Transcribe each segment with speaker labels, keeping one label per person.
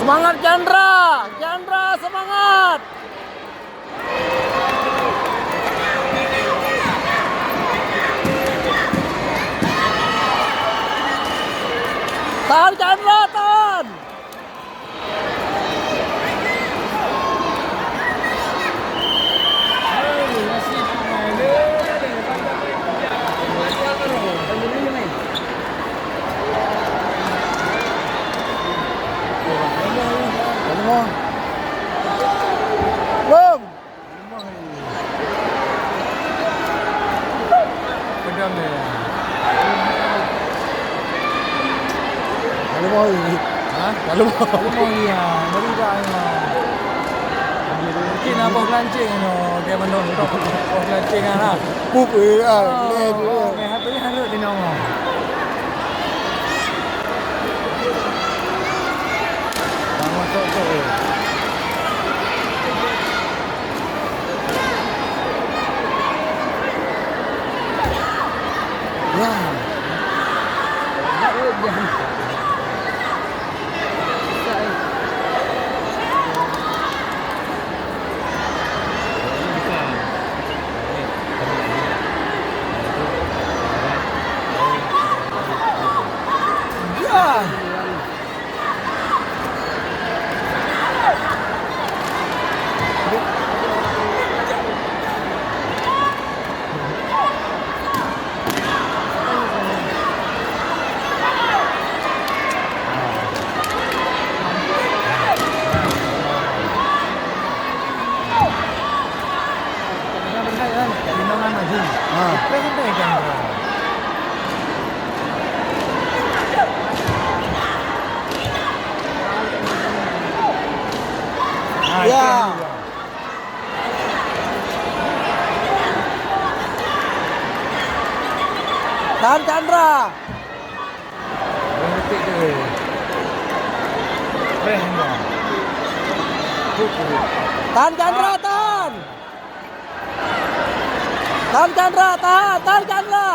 Speaker 1: Semangat Chandra, Chandra semangat. Tahan Chandra, tahan. Belum.
Speaker 2: Pedam dia.
Speaker 1: Kalau mau ini.
Speaker 2: Ha?
Speaker 1: Kalau mau.
Speaker 2: Kalau mau ni ah, beri dah ni. Mungkin apa kelancing ni, dia menung tu. Oh kelancing ah.
Speaker 1: Pup le dulu.
Speaker 2: Mai apa ni harus dia nong. Bang masuk tu.
Speaker 1: Ya. Ya. Tahan Chandra.
Speaker 2: Berhenti dia. Rehma.
Speaker 1: Tahan Chandra, tahan. Tahan Chandra, tahan, tahan Chandra.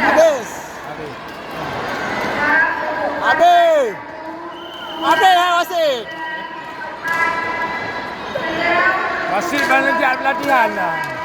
Speaker 1: Habis. Habis. Habis ya wasit.
Speaker 2: Wasit mana dia pelatihan lah.